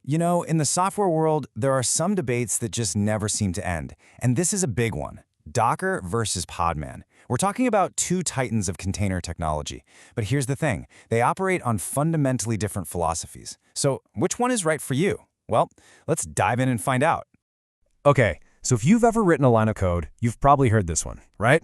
You know, in the software world, there are some debates that just never seem to end, and this is a big one. Docker versus Podman. We're talking about two titans of container technology. But here's the thing, they operate on fundamentally different philosophies. So which one is right for you? Well, let's dive in and find out. Okay, so if you've ever written a line of code, you've probably heard this one, right?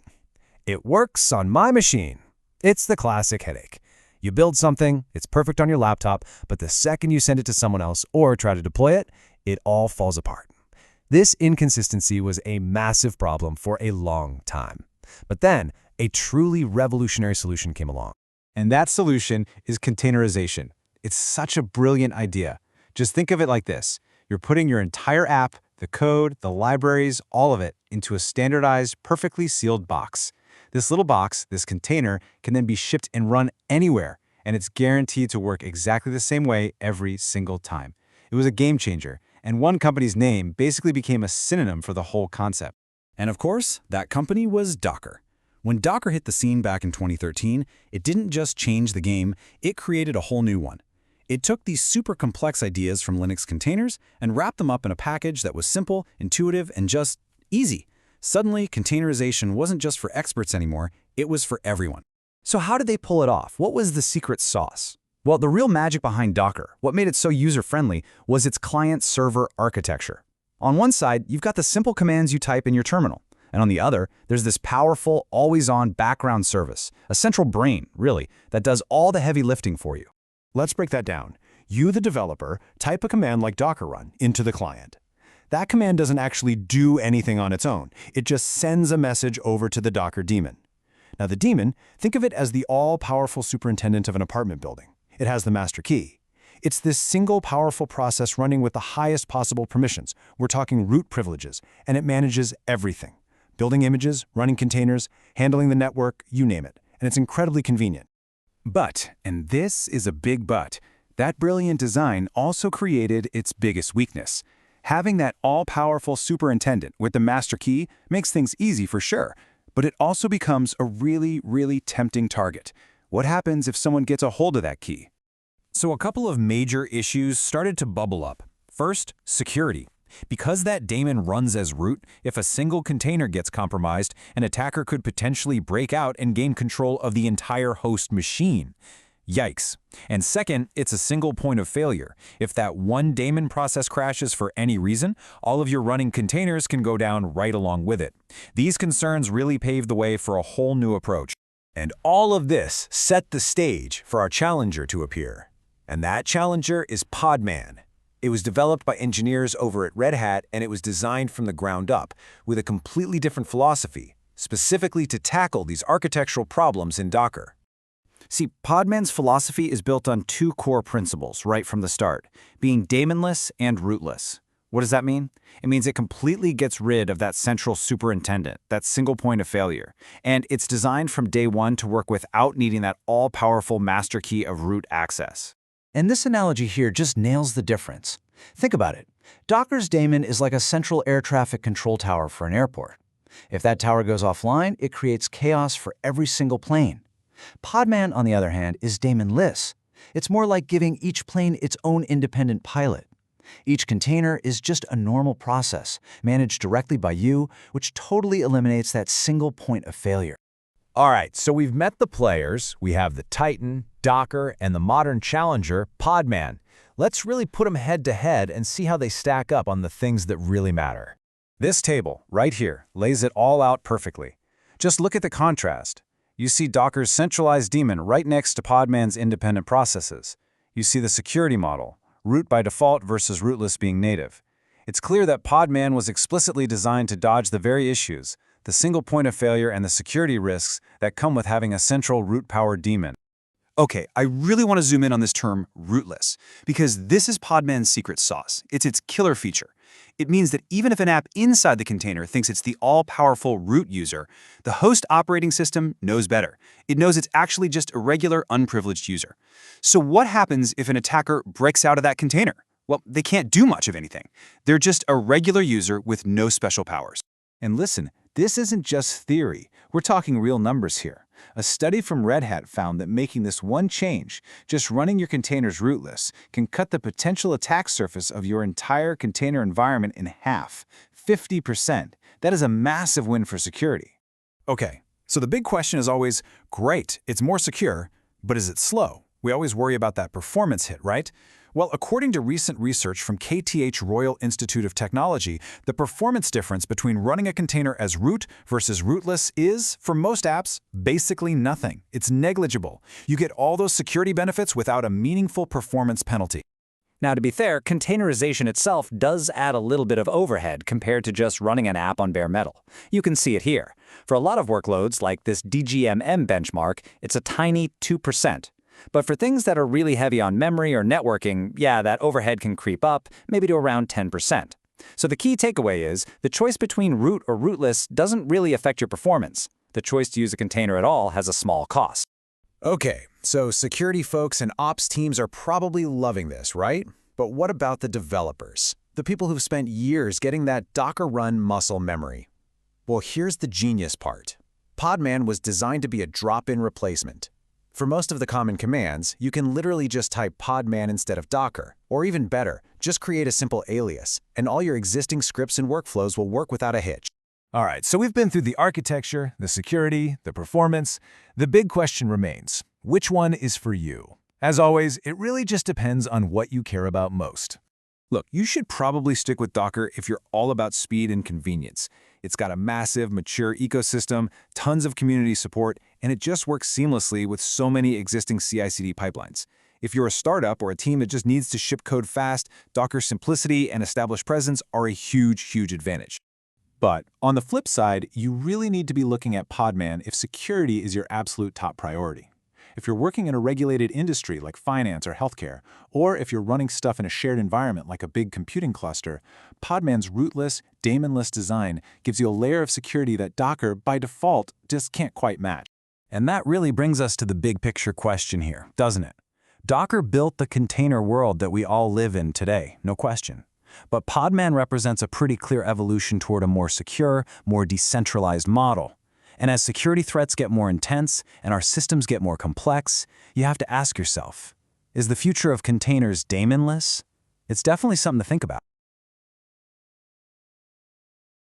It works on my machine. It's the classic headache. You build something, it's perfect on your laptop, but the second you send it to someone else or try to deploy it, it all falls apart. This inconsistency was a massive problem for a long time. But then, a truly revolutionary solution came along. And that solution is containerization. It's such a brilliant idea. Just think of it like this. You're putting your entire app, the code, the libraries, all of it, into a standardized, perfectly sealed box. This little box, this container, can then be shipped and run anywhere, and it's guaranteed to work exactly the same way every single time. It was a game changer, and one company's name basically became a synonym for the whole concept. And of course, that company was Docker. When Docker hit the scene back in 2013, it didn't just change the game, it created a whole new one. It took these super complex ideas from Linux containers and wrapped them up in a package that was simple, intuitive, and just easy. Suddenly, containerization wasn't just for experts anymore, it was for everyone. So how did they pull it off? What was the secret sauce? Well, the real magic behind Docker, what made it so user-friendly, was its client-server architecture. On one side, you've got the simple commands you type in your terminal. And on the other, there's this powerful, always-on background service, a central brain, really, that does all the heavy lifting for you. Let's break that down. You, the developer, type a command like docker run into the client. That command doesn't actually do anything on its own. It just sends a message over to the Docker daemon. Now the daemon, think of it as the all-powerful superintendent of an apartment building. It has the master key. It's this single powerful process running with the highest possible permissions. We're talking root privileges, and it manages everything. Building images, running containers, handling the network, you name it. And it's incredibly convenient. But, and this is a big but, that brilliant design also created its biggest weakness. Having that all-powerful superintendent with the master key makes things easy for sure, but it also becomes a really, really tempting target. What happens if someone gets a hold of that key? So a couple of major issues started to bubble up. First, security. Because that daemon runs as root, if a single container gets compromised, an attacker could potentially break out and gain control of the entire host machine. Yikes. And second, it's a single point of failure. If that one daemon process crashes for any reason, all of your running containers can go down right along with it. These concerns really paved the way for a whole new approach. And all of this set the stage for our challenger to appear. And that challenger is Podman. It was developed by engineers over at Red Hat, and it was designed from the ground up with a completely different philosophy, specifically to tackle these architectural problems in Docker. See, Podman's philosophy is built on two core principles right from the start, being Daemonless and Rootless. What does that mean? It means it completely gets rid of that central superintendent, that single point of failure. And it's designed from day one to work without needing that all-powerful master key of root access. And this analogy here just nails the difference. Think about it. Docker's daemon is like a central air traffic control tower for an airport. If that tower goes offline, it creates chaos for every single plane. Podman, on the other hand, is Daemonless. It's more like giving each plane its own independent pilot. Each container is just a normal process, managed directly by you, which totally eliminates that single point of failure. All right, so we've met the players. We have the Titan, Docker, and the modern challenger, Podman. Let's really put them head-to-head and see how they stack up on the things that really matter. This table, right here, lays it all out perfectly. Just look at the contrast. You see Docker's centralized daemon right next to Podman's independent processes. You see the security model, root by default versus rootless being native. It's clear that Podman was explicitly designed to dodge the very issues, the single point of failure and the security risks that come with having a central root-powered daemon. Okay, I really want to zoom in on this term, rootless, because this is Podman's secret sauce. It's its killer feature. It means that even if an app inside the container thinks it's the all-powerful root user, the host operating system knows better. It knows it's actually just a regular, unprivileged user. So what happens if an attacker breaks out of that container? Well, they can't do much of anything. They're just a regular user with no special powers. And listen, This isn't just theory. We're talking real numbers here. A study from Red Hat found that making this one change, just running your containers rootless, can cut the potential attack surface of your entire container environment in half, 50%. That is a massive win for security. Okay, so the big question is always, great, it's more secure, but is it slow? We always worry about that performance hit, right? Well, according to recent research from KTH Royal Institute of Technology, the performance difference between running a container as root versus rootless is, for most apps, basically nothing. It's negligible. You get all those security benefits without a meaningful performance penalty. Now, to be fair, containerization itself does add a little bit of overhead compared to just running an app on bare metal. You can see it here. For a lot of workloads, like this DGMM benchmark, it's a tiny 2%. But for things that are really heavy on memory or networking, yeah, that overhead can creep up, maybe to around 10%. So the key takeaway is, the choice between root or rootless doesn't really affect your performance. The choice to use a container at all has a small cost. Okay, so security folks and ops teams are probably loving this, right? But what about the developers? The people who've spent years getting that Docker run muscle memory. Well, here's the genius part. Podman was designed to be a drop-in replacement. For most of the common commands, you can literally just type Podman instead of Docker. Or even better, just create a simple alias, and all your existing scripts and workflows will work without a hitch. All right, so we've been through the architecture, the security, the performance. The big question remains, which one is for you? As always, it really just depends on what you care about most. Look, you should probably stick with Docker if you're all about speed and convenience. It's got a massive, mature ecosystem, tons of community support, and it just works seamlessly with so many existing CI/CD pipelines. If you're a startup or a team that just needs to ship code fast, Docker's simplicity and established presence are a huge advantage. But on the flip side, you really need to be looking at Podman if security is your absolute top priority. If you're working in a regulated industry like finance or healthcare, or if you're running stuff in a shared environment like a big computing cluster, Podman's rootless, Daemonless design gives you a layer of security that Docker, by default, just can't quite match. And that really brings us to the big picture question here, doesn't it? Docker built the container world that we all live in today, no question. But Podman represents a pretty clear evolution toward a more secure, more decentralized model. And as security threats get more intense and our systems get more complex, you have to ask yourself, is the future of containers Daemonless? It's definitely something to think about.